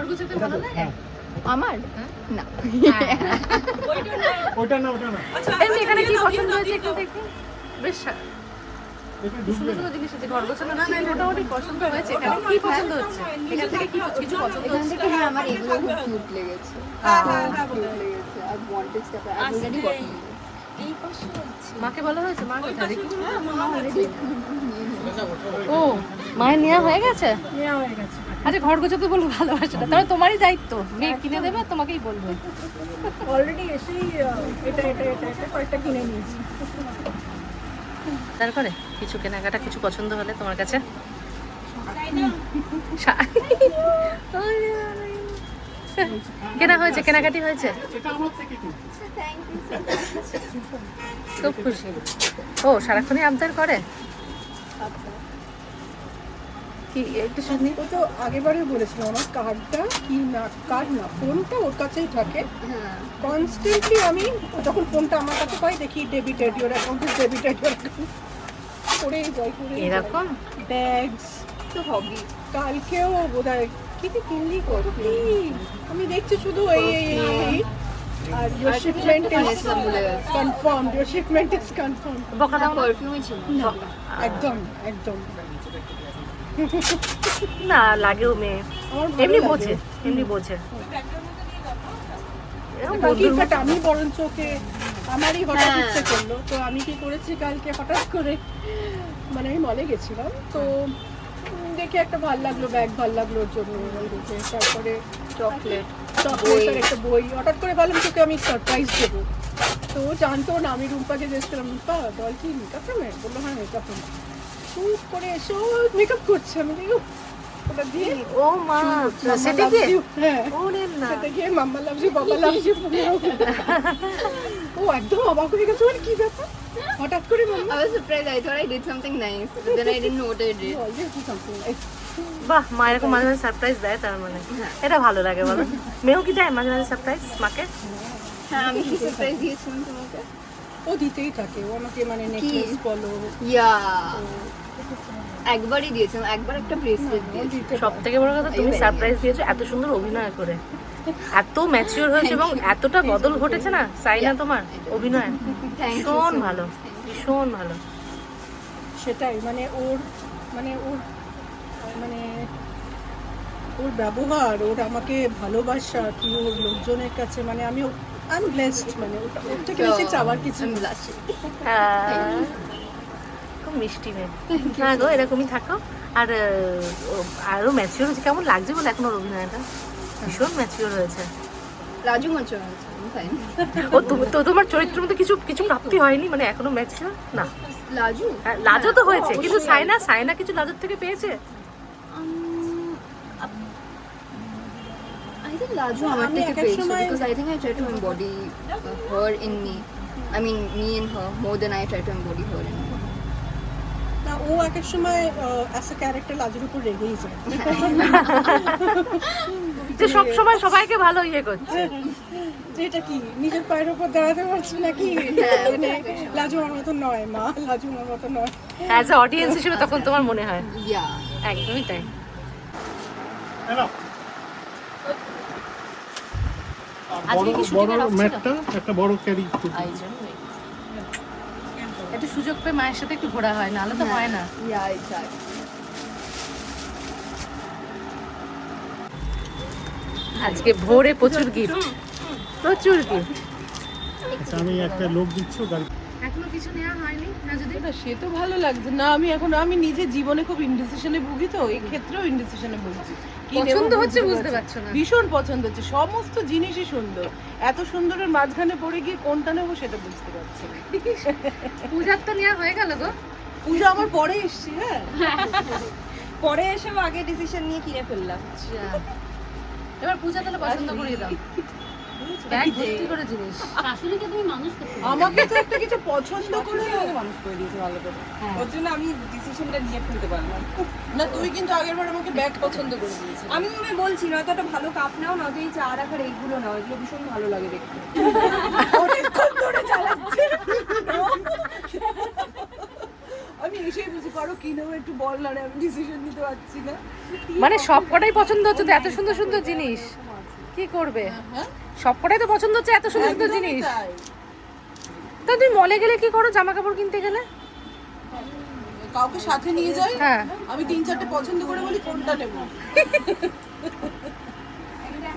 গোছাতে ভালো লাগে আমার না ওটা না এমনি এখানে কি পছন্দ হয়েছে একটু দেখি বেশ সুন্দর সুন্দর জিনিস আছে ঘর গোছানো মোটামুটি পছন্দ হয়েছে এখানে কি পছন্দ হচ্ছে এখান থেকে কি কিছু পছন্দ এখান হচ্ছে থেকে হ্যাঁ আমার এগুলো খুব কিউট লেগেছে কিউট লেগেছে আর ওয়ান্টেড স্টাফ অলরেডি পছন্দ এই পাশে হচ্ছে মাকে বলা হয়েছে মা কোথায় দেখি অলরেডি ও মায়ের নেওয়া হয়ে গেছে নেওয়া হয়ে গেছে আচ্ছা ঘর গোছাতে বলবো ভালোবাসে না তাহলে তোমারই দায়িত্ব মেয়ে কিনে দেবে আর তোমাকেই বলবে অলরেডি এসেই এটা কয়েকটা কিনে নিয়েছি তারপরে কিছু কেনাকাটা কিছু পছন্দ হলে তোমার কাছে কেনা হয়েছে কেনাকাটি হয়েছে এটা আমার থেকে কি খুব খুশি ও সারাক্ষণই আবদার করে কি একটু শুনি ও তো আগেবারে বলেছিল আমার কার্ডটা কি না কার্ড না ফোনটা ওর কাছেই থাকে হ্যাঁ কনস্ট্যান্টলি আমি যখন ফোনটা আমার কাছে পাই দেখি debited your account is debited করেই যাই করে এরকম ব্যাগস তো হবি কালকেও বোধহয় কি কি কিনলি করবি আমি দেখছি শুধু এই আর your shipment is confirmed your shipment is confirmed বকা দাও না? পারফিউমই ছিল একদম একদম না লাগেও মেয়ে আমার ভালো এমনি লাগে। বোঝে এমনি বোঝে এরকম বাকি বন্ধুর বাট আমি বরঞ্চ ওকে আমারই হঠাৎ হ্যাঁ। ইচ্ছে করলো তো আমি কি করেছি কালকে হঠাৎ করে মানে আমি মলে গেছিলাম তো দেখে একটা ভাল লাগলো ব্যাগ ভাল লাগলো ওর জন্য দেখে তারপরে চকলেট চকলেট আর একটা বই হঠাৎ করে বললাম তোকে আমি সারপ্রাইজ দেবো তো ও জানতো না আমি রুম্পাকে জিজ্ঞেসছিলাম রুম্পা দল কি মেকআপ রুমে বললো হ্যাঁ মেকআপ রুম খুব করে এসে ও মেকআপ করছে আমি দেখো ওটা দিয়ে ও মা মাম্মা সেটা loves কি you, হ্যাঁ ওরে না সেটা গিয়ে মাম্মা লাভস ইউ বাবা লাভস ইউ ও একদম অবাক হয়ে গেছে মানে কি ব্যাপার হঠাৎ করে মাম্মা I was surprised. I thought I did something nice, but then I didn't know what I did. you always do something like বাহ মা এরকম মাঝে মাঝে সারপ্রাইজ দেয় তার মানে এটা ভালো লাগে বলো মেয়েও কি দেয় মাঝে মাঝে সারপ্রাইজ মাকে হ্যাঁ আমি কি সারপ্রাইজ দিয়েছিলাম তোমাকে ও দিতেই থাকে ও আমাকে মানে নেকলেস বলো ইয়া একবারই দিয়েছিলাম একবার একটা ব্রেসলেট ও দিয়েছি দিতে সব থেকে বড় কথা তুমি সারপ্রাইজ দিয়েছো এত সুন্দর অভিনয় করে এত ম্যাচিওর হয়েছে এবং এতটা বদল ঘটেছে না সাইনা তোমার অভিনয় থ্যাংক ইউ ভীষণ ভালো ভীষণ ভালো সেটাই মানে ওর মানে ওর মানে ওর ব্যবহার ওর আমাকে ভালোবাসা কি ওর লোকজনের কাছে মানে আমি আই ব্লেসড মানে ওর থেকে বেশি চাওয়ার কিছু আমি নেই। blushing. খুব মিষ্টি মেয়ে হ্যাঁ গো এরকমই থাকো আর আরো ম্যাচিওর হয়েছে কেমন লাগছে বলে এখন ওর অভিনয়টা ভীষণ ম্যাচিওর হয়েছে রাজু মাচুর আছে ফাইন ও তো তোমার চরিত্রের মধ্যে কিছু কিছু প্রাপ্তি হয়নি মানে এখনো ম্যাচিওর না লাজু হ্যাঁ, লাজও তো হয়েছে কিন্তু সাইনা কিছু লাজের থেকে পেয়েছে I think লাজু আমার আমি থেকে এক এক পেয়েছে সময়- because I think I try to embody her in me. I mean me in her more than I try to embody her in me. না ও এক এক সময় অ্যাজ এ ক্যারেক্টার লাজুর উপর রেগেই যায় যে সব সময় সবাইকে ভালো ইয়ে করছে যে এটা কি নিজের পায়ের উপর দাঁড়াতে পারছি নাকি মানে লাজু আমার মতো নয় মা লাজু আমার মতো নয় অ্যাজ এ অডিয়েন্স হিসেবে তখন তোমার মনে হয় Yeah. একদমই তাই এনাও আজকে কি শুটিং এর বড় অফ ছিল? ম্যাটটা একটা বড় ক্যারি একটু সুযোগ পেয়ে মায়ের সাথে একটু ঘোরা হয় নাহলে তো হয় না Yeah, exactly. আজকে ভোরে প্রচুর গিফট প্রচুর গিফট আচ্ছা আমি একটা লোক দিচ্ছি গাড়ি এখনো কিছু নেওয়া হয়নি না যদি না সে তো ভালো লাগছে না আমি নিজে জীবনে খুব ইনডিসিশনে ভুগি তো এই ক্ষেত্রেও ইনডিসিশনে ভুগছি কি নেবো পছন্দ হচ্ছে বুঝতে পারছি পারছো না। ভীষণ পছন্দ হচ্ছে সমস্ত জিনিসই সুন্দর এত সুন্দরের মাঝখানে পড়ে গিয়ে কোনটা নেবো সেটা বুঝতে পারছি না পূজার তো নেওয়া হয়ে গেল গো পুজো আমার পরে এসছি হ্যাঁ পরে এসেও আগে ডিসিশন নিয়ে কিনে ফেললাম এবার পূজা তাহলে পছন্দ করিয়ে দাও ব্যাগ ভর্তি করে জিনিস শাশুড়িকে তুমি মানুষ করতে আমাকে তো একটা কিছু পছন্দ করে আমাকে মানুষ করে দিয়েছে ভালো করে ওর জন্য আমি ডিসিশনটা নিয়ে ফেলতে পারলাম না তুই কিন্তু আগেরবার আমাকে ব্যাগ পছন্দ করে দিয়েছিস আমি ওকে বলছি নয়তো একটা ভালো কাপ নাও নয়তো এই চা রাখার এইগুলো নাও এগুলো ভীষণ ভালো লাগে দেখতে অনেকক্ষণ ধরে চালাচ্ছে আমি এসেই বুঝি পারো কিনেও একটু বল না রে, আমি ডিসিশন নিতে পারছি না। মানে সবকটাই পছন্দ হচ্ছে তো, এত সুন্দর সুন্দর জিনিস কি করবে? হ্যাঁ সবকটাই তো পছন্দ হচ্ছে, এত সুন্দর সুন্দর একদমই জিনিস। তাই। তা তুমি মলে গেলে কি করো জামা কাপড় কিনতে গেলে? কাউকে সাথে নিয়ে যাই, হ্যাঁ আমি 3-4টে পছন্দ করে বলি কোনটা নেবো।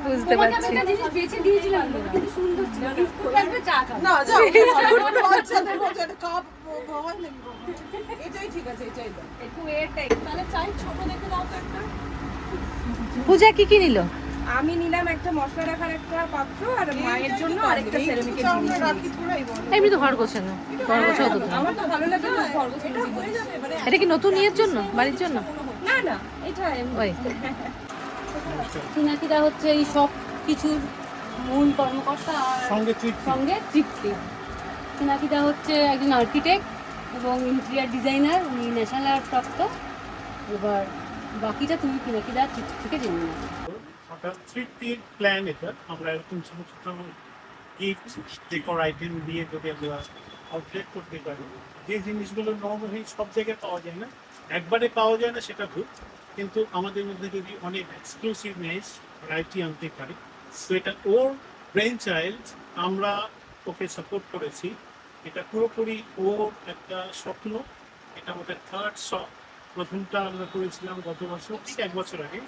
বুঝতে পারছি। জিনিস বেছে দিয়েছিলাম কিন্তু সুন্দর ছিল একটা চা খাবো না যাও, বাচ্চাদের মতো একটা কাপ হয় নাকি বাবা? এটাই ঠিক আছে, এটাই দাও। একটু এটাই তাহলে চাই ছোট দেখে দাও তো একটা। পূজা কি কি নিল? আমি নিলাম একটা মশলা রাখার একটা পাত্র আর মায়ের জন্য আরেকটা সেরামিকের এইটুকু জিনিস আমরা রাখি থোড়াই বলো। এমনি তো ঘর গোছানো, ঘর গোছাও তো তুমি। আমার তো ভালো লাগে না খরগোশ এটা হয়ে যাবে মানে এটা কি নতুন ইয়ের জন্য, বাড়ির জন্য? না না এটা এমনি। ওই পিনাকিদা হচ্ছে এই সব কিছুর মূল কর্মকর্তা আর সঙ্গে তৃপ্তি। সঙ্গে তৃপ্তি। পিনাকিদা হচ্ছে একজন আর্কিটেক্ট এবং ইন্টেরিয়ার ডিজাইনার, উনি ন্যাশনাল অ্যাওয়ার্ড প্রাপ্ত। এবার বাকিটা তুমি পিনাকিদা তৃপ্তি থেকে জেনে নাও। ওটা তৃপ্তির প্ল্যান এটা। আমরা এরকম ছোট ছোট গিফট ডেকোর আইটেম দিয়ে যদি আমরা আউটলেট করতে পারি, যে জিনিসগুলো নর্মালি সব জায়গায় পাওয়া যায় না, একবারে পাওয়া যায় না সেটা ভুল, কিন্তু আমাদের মধ্যে যদি অনেক এক্সক্লুসিভনেস ভ্যারাইটি আনতে পারি, তো এটা ওর ব্রেন চাইল্ড, আমরা ওকে সাপোর্ট করেছি। এটা পুরোপুরি ওর একটা স্বপ্ন। এটা আমাদের থার্ড শপ। প্রথমটা আমরা করেছিলাম গত বছর, ঠিক 1 বছর আগে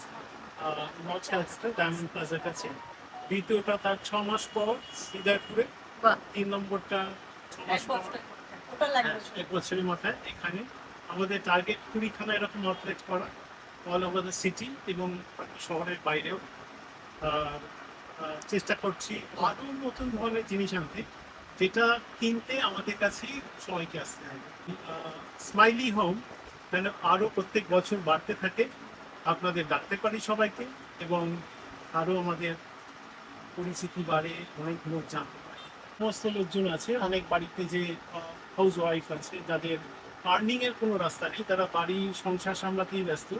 নর্থ সাউথটা ডায়মন্ড প্লাজার কাছে। দ্বিতীয়টা তার 6 মাস পর হৃদয়পুরে। বাহ। 3 নম্বরটা 6 মাস পর, ওটা লাগবে। 1 বছরের মাথায় এখানে। আমাদের টার্গেট 20খানা এরকম আউটলেট করা অল ওভার দ্য সিটি এবং শহরের বাইরেও। আর চেষ্টা করছি আরও নতুন ধরনের জিনিস আনতে, যেটা কিনতে আমাদের কাছেই সবাইকে আসতে হবে। স্মাইলি হোম যেন আরও প্রত্যেক বছর বাড়তে থাকে, আপনাদের ডাকতে পারি সবাইকে, এবং আরও আমাদের পরিচিতি বাড়ে, অনেক লোক জানতে পারে। সমস্ত লোকজন আছে, অনেক বাড়িতে যে হাউস ওয়াইফ আছে যাদের আর্নিংয়ের কোনো রাস্তা নেই, তারা বাড়ি সংসার সামলাতেই ব্যস্ত,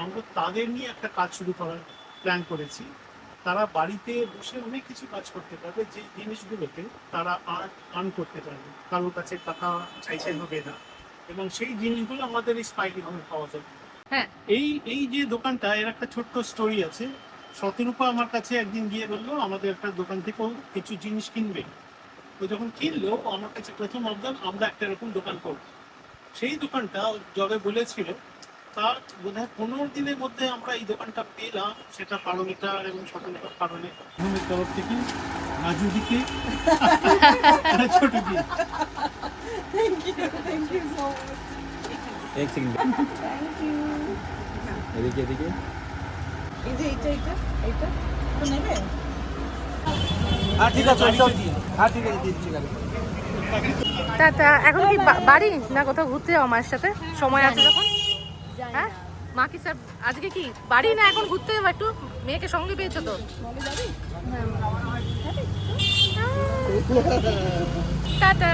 আমরা তাদের নিয়ে একটা কাজ শুরু করার প্ল্যান করেছি। তারা বাড়িতে বসে অনেক কিছু কাজ করতে পারবে, যে জিনিসগুলোতে তারা আর্ন করতে পারবে, কারোর কাছে টাকা চাইতে হবে না, এবং সেই জিনিসগুলো আমাদের এই স্মাইলি হোমে পাওয়া যাবে। হ্যাঁ। এই যে দোকানটা, এর একটা ছোট্ট স্টোরি আছে। শতরূপা আমার কাছে একদিন গিয়ে বললো আমাদের একটা দোকান থেকেও কিছু জিনিস কিনবে। ও যখন কিনলো, আমার কাছে প্রথম অবদান আমরা একটা এরকম দোকান করবো। সেই দোকানটা যবে বলেছিল, তার বোধহয় 15 দিনের মধ্যে আমরা এই দোকানটা পেলাম। সেটা পারমিতা এবং শতরূপার কারণে। ঘুমের তরফ থেকে রাজুদিকে ছোট দিয়ে থ্যাংক ইউ সো মাচ। एक सेकंड এদিকে এদিকে এই যে এইটা তো নেবে। ঠিক আছে ঠিক আছে দিচ্ছি তা এখন কি বাড়ি না কোথাও ঘুরতে যাও মায়ের সাথে? সময় আছে যখন? হ্যাঁ, মা কি স্যার আজকে কি বাড়ি না এখন ঘুরতে যাবো একটু? মেয়েকে সঙ্গে পেয়েছো তো? টাটা।